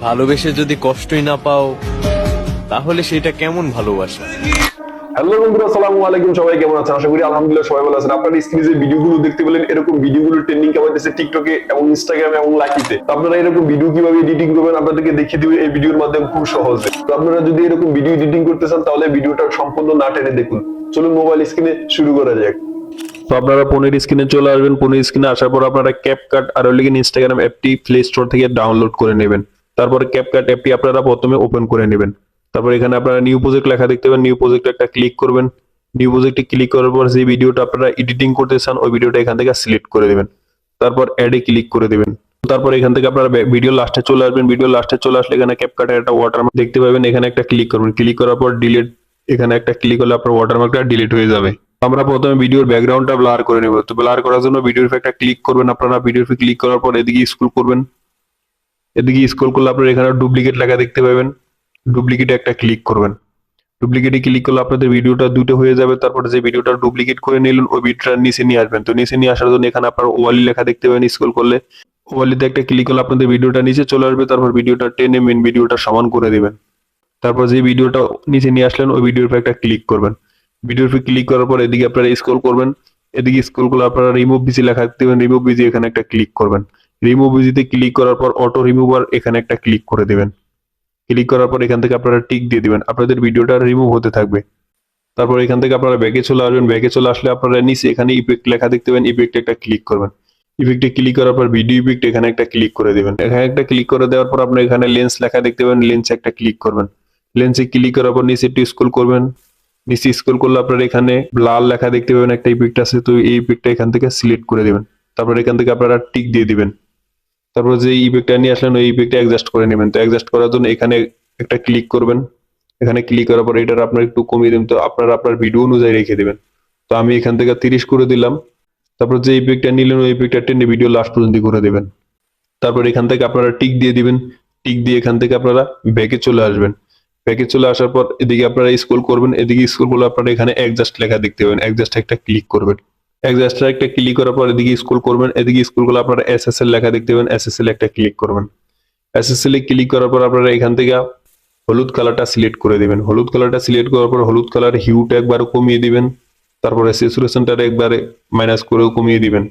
ভালোবেসে যদি কষ্টই না পাও তাহলে সেটা কেমন ভালোবাসা? হ্যালো বন্ধুরা, আসসালামু আলাইকুম। সবাই কেমন আছেন? আশা করি আলহামদুলিল্লাহ সবাই ভালো আছেন। আপনারা স্ক্রিনে যে ভিডিওগুলো দেখতে পেলেন, এরকম ভিডিওগুলো ট্রেন্ডিং কামাইতেছে টিকটকে এবং ইনস্টাগ্রামে এবং লাকিতে। তো আপনারা এরকম ভিডিও কিভাবে এডিটিং করবেন আপনাদেরকে দেখিয়ে দিবে এই ভিডিওর মাধ্যমে খুব সহজে। তো আপনারা যদি এরকম ভিডিও এডিটিং করতে চান তাহলে ভিডিওটা সম্পূর্ণ না টেনে দেখুন। চলুন মোবাইল স্ক্রিনে শুরু করা যাক। তো আপনারা ফোনের স্ক্রিনে চলে আসবেন। ফোনের স্ক্রিনে আসার পর আপনারা ক্যাপকাট আর ইনস্টাগ্রাম অ্যাপটি প্লে স্টোর থেকে ডাউনলোড করে নেবেন। তারপরে ক্যাপকাট অ্যাপটি আপনারা প্রথমে ওপেন করে নেবেন। তারপর এখানে আপনারা নিউ প্রজেক্ট লেখা দেখতে পাবেন, নিউ প্রজেক্ট একটা ক্লিক করবেন। নিউ প্রজেক্টে ক্লিক করার পর যে ভিডিওটা আপনারা এডিটিং করতে চান ওই ভিডিওটা এখান থেকে সিলেক্ট করে দিবেন। তারপর অ্যাডে ক্লিক করে দিবেন। তারপর এখান থেকে আপনারা ভিডিও লাস্টে চলে আসবেন। ভিডিও লাস্টে চলে আসলে এখানে ক্যাপকাটের একটা ওয়াটারমার্ক দেখতে পাবেন, এখানে একটা ক্লিক করবেন। ক্লিক করার পর ডিলিট, এখানে একটা ক্লিক করলে আপনার ওয়াটারমার্কটা ডিলিট হয়ে যাবে। আমরা প্রথমে ভিডিওর ব্যাকগ্রাউন্ডটা ব্লার করে নেব। তো ব্লার করার জন্য ভিডিওর একটা ক্লিক করবেন। আপনারা ভিডিওর ক্লিক করার পর এদিকে স্ক্রল করবেন। এদিকে স্ক্রল করলে আপনারা এখানে ডুপ্লিকেট লেখা দেখতে পাবেন, ডুপ্লিকেটে একটা ক্লিক করবেন। ডুপ্লিকেটে ক্লিক করলে আপনাদের ভিডিওটা দুটো হয়ে যাবে। তারপরে যে ভিডিওটা ডুপ্লিকেট করে নিলেন ওই ভিডিওটা নিচে নিয়ে আসবেন। তো নিচে নিয়ে আসার জন্য এখানে আপনার ওয়ালি লেখা দেখতে পাবেন, স্ক্রল করলে ওয়ালিতে একটা ক্লিক করলে আপনাদের ভিডিওটা নিচে চলে আসবে। তারপর ভিডিওটা টেনে মেন ভিডিওটা সমান করে দিবেন। তারপর যে ভিডিওটা নিচে নিয়ে আসলেন ওই ভিডিওর উপর একটা ক্লিক করবেন। ভিডিওর উপর ক্লিক করার পর এদিকে আপনারা স্ক্রল করবেন। এদিকে স্ক্রল করলে আপনারা রিমুভ বিজি লেখা দেখতে পাবেন, রিমুভ বিজি এখানে একটা ক্লিক করবেন। রিমুভ বিজিতে ক্লিক করার পর অটো রিমুভার এখানে একটা ক্লিক করে দিবেন। ক্লিক করার পর এখান থেকে আপনারা টিক দিয়ে দিবেন, আপনাদের ভিডিওটা রিমুভ হতে থাকবে। তারপর এখান থেকে আপনারা ব্যাকে চলে আসবেন। ব্যাকে চলে আসলে আপনারা নিচে এখানে ইফেক্ট লেখা দেখতে পাবেন, ইফেক্টে একটা ক্লিক করবেন। ইফেক্টে ক্লিক করার পর ভিডিও ইফেক্ট এখানে একটা ক্লিক করে দিবেন। এখানে একটা ক্লিক করে দেওয়ার পর আপনারা এখানে লেন্স লেখা দেখতে পাবেন, লেন্সে একটা ক্লিক করবেন। লেন্সে ক্লিক করার পর নিচে একটু স্ক্রল করবেন। নিচে স্ক্রল করলে আপনারা এখানে লাল লেখা দেখতে পাবেন, একটা ইফেক্ট আছে। তো এই ইফেক্টটা এখান থেকে সিলেক্ট করে দিবেন। তারপর এখান থেকে আপনারা টিক দিয়ে দিবেন। তারপর যে ইফেক্টটা নিয়ে আসলেন ওই ইফেক্টটা অ্যাডজাস্ট করে নেবেন। তো অ্যাডজাস্ট করার জন্য এখানে একটা ক্লিক করবেন। এখানে ক্লিক করার পর এটার আপনার একটু কমিয়ে দিন, তো আপনারা আপনার ভিডিও অনুযায়ী রেখে দিবেন। তো আমি এখান থেকে 30 করে দিলাম। তারপর যে ইফেক্টটা নিলেন ওই ইফেক্টটা টেনে ভিডিও লাস্ট পর্যন্ত করে দিবেন। তারপর এখান থেকে আপনারা টিক দিয়ে দিবেন। টিক দিয়ে এখান থেকে আপনারা ব্যাকে চলে আসবেন। ব্যাকে চলে আসার পর এদিকে আপনারা স্ক্রল করবেন। এদিকে স্ক্রল করলে আপনারা এখানে অ্যাডজাস্ট লেখা দেখতে পাবেন, অ্যাডজাস্ট একটা ক্লিক করবেন। অ্যাডজাস্টে একটা ক্লিক করার পর এদিকে স্ক্রল করবেন। এদিকে স্ক্রল করলে আপনারা এসএসএল লেখা দেখতে পাবেন, এসএসএল একটা ক্লিক করবেন। এসএসএল এ ক্লিক করার পর আপনারা এখান থেকে হলুদ কালারটা সিলেক্ট করে দিবেন। হলুদ কালারটা সিলেক্ট করার পর হলুদ কালার হিউটা একবার কমিয়ে দিবেন। তারপরে স্যাচুরেশনটা একবারে মাইনাস করেও কমিয়ে দিবেন।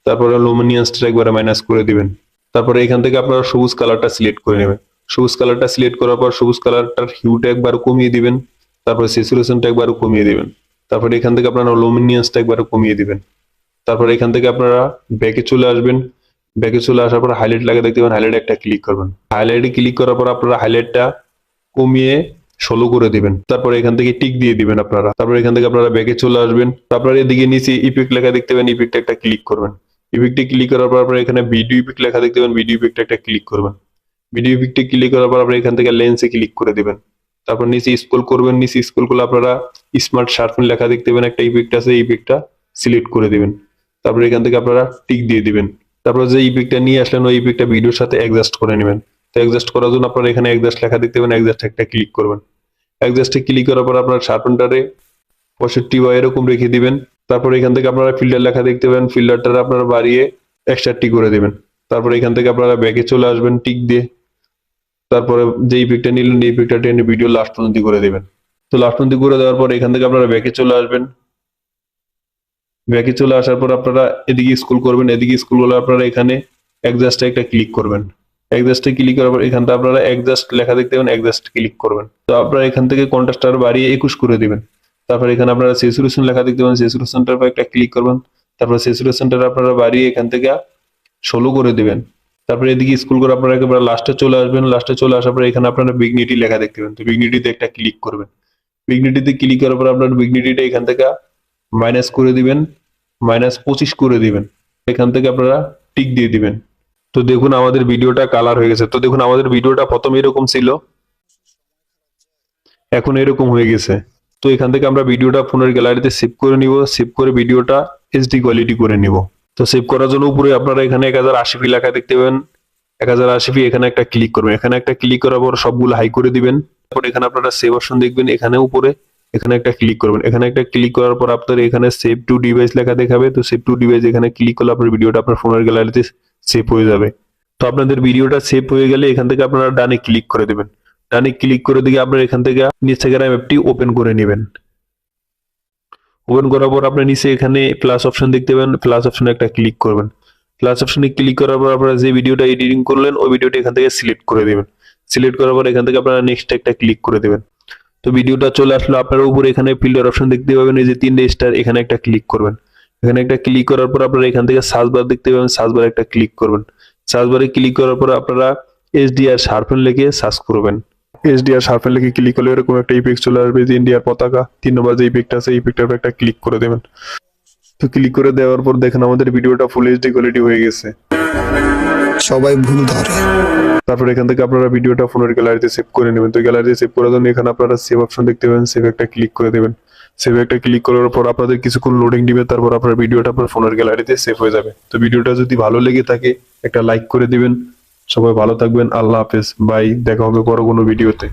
তারপরে লুমিনিয়ান্সটা একবারে মাইনাস করে দিবেন। তারপরে এখান থেকে আপনারা সবুজ কালারটা সিলেক্ট করে নেবেন। সবুজ কালারটা সিলেক্ট করার পর সবুজ কালারটার হিউটা একবার কমিয়ে দিবেন। তারপরে স্যাচুরেশনটা একবার কমিয়ে দিবেন। তারপরে এখান থেকে আপনারা লুমিনিয়ান্সটা একবার কমিয়ে দিবেন। তারপরে এখান থেকে আপনারা ব্যাকে চলে আসবেন। ব্যাকে চলে আসার পর হাইলাইট লাগা দেখতে পাবেন, হাইলাইট একটা ক্লিক করবেন। হাইলাইটে ক্লিক করার পর আপনারা হাইলাইটটা কমিয়ে 16 করে দিবেন। তারপরে এখান থেকে টিক দিয়ে দিবেন আপনারা। তারপরে এখান থেকে আপনারা ব্যাকে চলে আসবেন। তারপরে এদিকে নিচে ইফেক্ট লেখা দেখতে পাবেন, ইফেক্টে একটা ক্লিক করবেন। ইফেক্টে ক্লিক করার পর আপনারা এখানে ভিডিও ইফেক্ট লেখা দেখতে পাবেন, ভিডিও ইফেক্টে একটা ক্লিক করবেন। ভিডিও ইফেক্টে ক্লিক করার পর আপনারা এখান থেকে লেন্সে ক্লিক করে দিবেন। তারপর নিচে স্ক্রল করবেন। নিচে স্ক্রল করলে আপনারা স্মার্ট শার্পেন লেখা দেখতে পাবেন, একটা ইফেক্ট আছে, এই ইফেক্টটা সিলেক্ট করে দিবেন। তারপরে এখান থেকে আপনারা টিক দিয়ে দিবেন। তারপর যে ইফেক্টটা নিয়ে আসলেন ওই ইফেক্টটা ভিডিওর সাথে অ্যাডজাস্ট করে নেবেন। তো অ্যাডজাস্ট করার জন্য আপনারা এখানে অ্যাডজাস্ট লেখা দেখতে পাবেন, অ্যাডজাস্ট একটা ক্লিক করবেন। অ্যাডজাস্টে ক্লিক করার পর আপনার শার্পেনটারে 65 বা এরকম রেখে দিবেন। তারপর এখান থেকে আপনারা ফিল্টার লেখা দেখতে পাবেন, ফিল্টারটা আপনারা বাড়িয়ে 61 করে দিবেন। তারপর এখান থেকে আপনারা ব্যাকে চলে আসবেন টিক দিয়ে। তারপরে যে ইফেক্টটা নিলেন এই ইফেক্টটা টেনে ভিডিও লাস্ট পর্যন্ত করে দিবেন। তো লাস্ট পর্যন্ত করে দেওয়ার পর এখান থেকে আপনারা ব্যাকে চলে আসবেন। ব্যাকে চলে আসার পর আপনারা এদিকে স্ক্রল করবেন। এদিকে স্ক্রল করলে আপনারা এখানে অ্যাডজাস্টে একটা ক্লিক করবেন। অ্যাডজাস্টে ক্লিক করার পর এখান থেকে আপনারা অ্যাডজাস্ট লেখা দেখতে পাবেন, অ্যাডজাস্ট ক্লিক করবেন। তো আপনারা এখান থেকে কন্ট্রাস্ট আর বাড়িয়ে 21 করে দিবেন। তারপর এখানে আপনারা স্যাচুরেশন লেখা দেখতে পাবেন, স্যাচুরেশনটার উপর একটা ক্লিক করবেন। তারপর স্যাচুরেশনটা আপনারা বাড়িয়ে এখান থেকে 16 করে দিবেন। তারপরে এদিকে স্ক্রল করে আপনারা একেবারে লাস্টে চলে আসবেন। লাস্টে চলে আসার পর এখানে আপনারা বিগনিটি লেখা দেখতে পাবেন, তো বিগনিটিতে একটা ক্লিক করবেন। বিগনিটিতে ক্লিক করার পর আপনার বিগনিটিটা এখান থেকে মাইনাস করে দিবেন, -25 করে দিবেন। এখান থেকে আপনারা টিক দিয়ে দিবেন। তো দেখুন আমাদের ভিডিওটা কালার হয়ে গেছে। তো দেখুন আমাদের ভিডিওটা প্রথমে এরকম ছিল, এখন এরকম হয়ে গেছে। তো এখান থেকে আমরা ভিডিওটা ফোনের গ্যালারিতে সেভ করে নিব। সেভ করে ভিডিওটা এইচডি কোয়ালিটি করে নিব। তো সেভ করার জন্য উপরে আপনারা এখানে 1080p লেখা দেখতে পাবেন, 1080p এখানে একটা ক্লিক করবেন। এখানে একটা ক্লিক করার পর সবগুলো হাই করে দিবেন। তারপর এখানে আপনারা সেভ অপশন দেখবেন, এখানে উপরে এখানে একটা ক্লিক করবেন। এখানে একটা ক্লিক করার পর আপনার এখানে সেভ টু ডিভাইস লেখা দেখাবে। তো সেভ টু ডিভাইস এখানে ক্লিক করলে আপনার ভিডিওটা আপনার ফোনের গ্যালারিতে সেভ হয়ে যাবে। তো তো আপনাদের ভিডিওটা সেভ হয়ে গেলে এখান থেকে আপনারা ডানে ক্লিক করে দেবেন। ডানে ক্লিক করে দিয়ে আপনারা এখান থেকে ইনস্টাগ্রাম অ্যাপটি ওপেন করে নেবেন। ওপেন করার পর আপনার নিচে এখানে প্লাস অপশন দেখতে পাবেন, প্লাস অপশনে একটা ক্লিক করবেন। প্লাস অপশনে ক্লিক করার পর আপনারা যে ভিডিওটা এডিটিং করলেন ওই ভিডিওটা এখান থেকে সিলেক্ট করে দেবেন। সিলেক্ট করার পর এখান থেকে আপনারা নেক্সট একটা ক্লিক করে দেবেন। তো ভিডিওটা চলে আসলো, আপনারা উপরে এখানে ফিল্টার অপশন দেখতে পাবেন, এই যে 3টে স্টার, এখানে একটা ক্লিক করবেন। এখানে একটা ক্লিক করার পর আপনারা এখান থেকে সার্চ বার দেখতে পাবেন, সার্চ বারে একটা ক্লিক করবেন। সার্চ বারে ক্লিক করার পর আপনারা HDR শার্পেন লিখে সার্চ করবেন। HDR শার্পেন লিখে ক্লিক করলে এরকম একটা ইফেক্ট চলে আসবে, যে ইন্ডিয়ার পতাকা 3 নম্বর যে ইফেক্ট আছে, ইফেক্টের উপর একটা ক্লিক করে দেবেন। তো ক্লিক করে দেওয়ার পর দেখেন আমাদের ভিডিওটা ফুল HD কোয়ালিটি হয়ে গেছে। সবাই ভুল ধরে। তারপর এখান থেকে আপনারা ভিডিওটা ফোনের গ্যালারিতে সেভ করে নেবেন। তো গ্যালারিতে সেভ করার জন্য এখানে আপনারা সেভ অপশন দেখতে পাবেন, সেভ একটা ক্লিক করে দেবেন। সেভ একটা ক্লিক করার পর আপনাদের কিছুক্ষণ লোডিং দিবে, তারপর আপনার ভিডিওটা আপনার ফোনের গ্যালারিতে সেভ হয়ে যাবে। তো ভিডিওটা যদি ভালো লেগে থাকে একটা লাইক করে দিবেন। সবাই ভালো থাকবেন, আল্লাহ হাফেজ, বাই, দেখা হবে পরে কোনো ভিডিওতে।